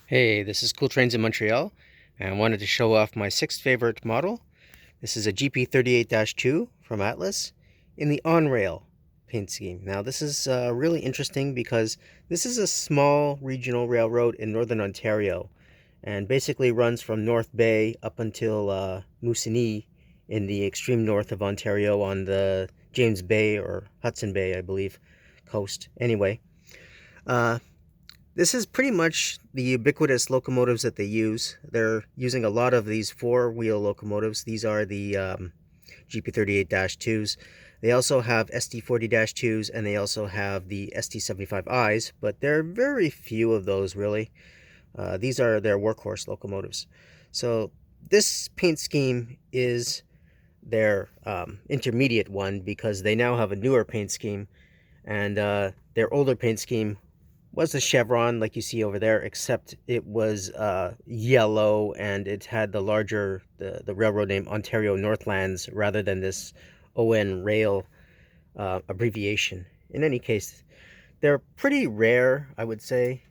Hey, this is Cool Trains in Montreal, and I wanted to show off my sixth favorite model. This is a GP38-2 from Atlas in the ON Rail paint scheme. Now this is really interesting because this is a small regional railroad in northern Ontario and basically runs from North Bay up until Moosonee in the extreme north of Ontario on the James Bay or Hudson Bay, I believe, coast. Anyway, uh, this is pretty much the ubiquitous locomotives that they use. They're using a lot of these four-wheel locomotives. These are the GP38-2s. They also have ST40-2s, and they also have the ST75Is, but there are very few of those, really. These are their workhorse locomotives. So this paint scheme is their intermediate one because they now have a newer paint scheme, and their older paint scheme was the chevron like you see over there, except it was yellow and it had the larger the railroad name Ontario Northlands rather than this ON Rail abbreviation. In any case, they're pretty rare, I would say,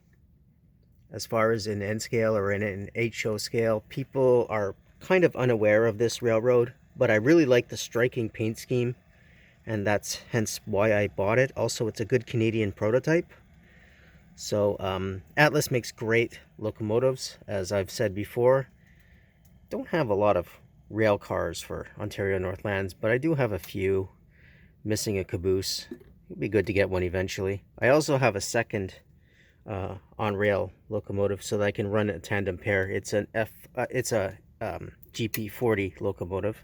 as far as in N scale or in an HO scale. People are kind of unaware of this railroad, but I really like the striking paint scheme, and that's hence why I bought it. Also, it's a good Canadian prototype. So Atlas makes great locomotives, as I've said before. Don't have a lot of rail cars for Ontario Northlands, but I do have a few. Missing a caboose. It'd be good to get one eventually. I also have a second on-rail locomotive so that I can run a tandem pair. It's a GP40 locomotive,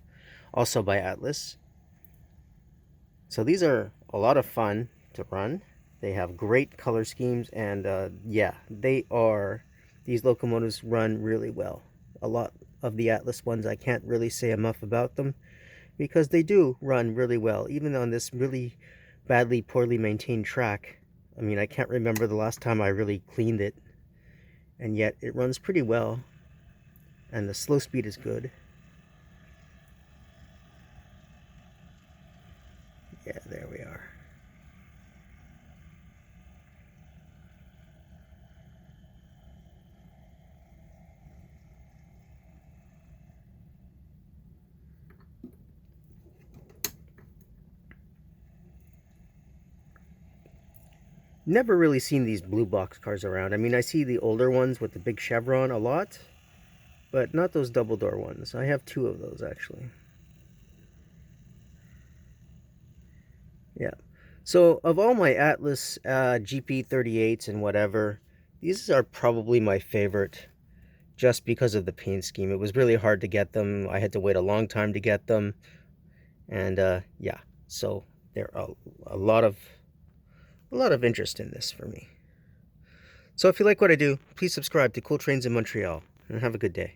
also by Atlas. So these are a lot of fun to run. They have great color schemes, and yeah, these locomotives run really well. A lot of the Atlas ones, I can't really say enough about them because they do run really well, even on this really poorly maintained track. I mean, I can't remember the last time I really cleaned it, and yet it runs pretty well, and the slow speed is good. Yeah, there we are. Never really seen these blue box cars around. I mean, I see the older ones with the big chevron a lot, but not those double door ones. I have two of those, actually. Yeah. So, of all my Atlas GP38s and whatever, these are probably my favorite just because of the paint scheme. It was really hard to get them. I had to wait a long time to get them. And yeah, so there are a lot of interest in this for me. So if you like what I do, please subscribe to Cool Trains in Montreal, and have a good day.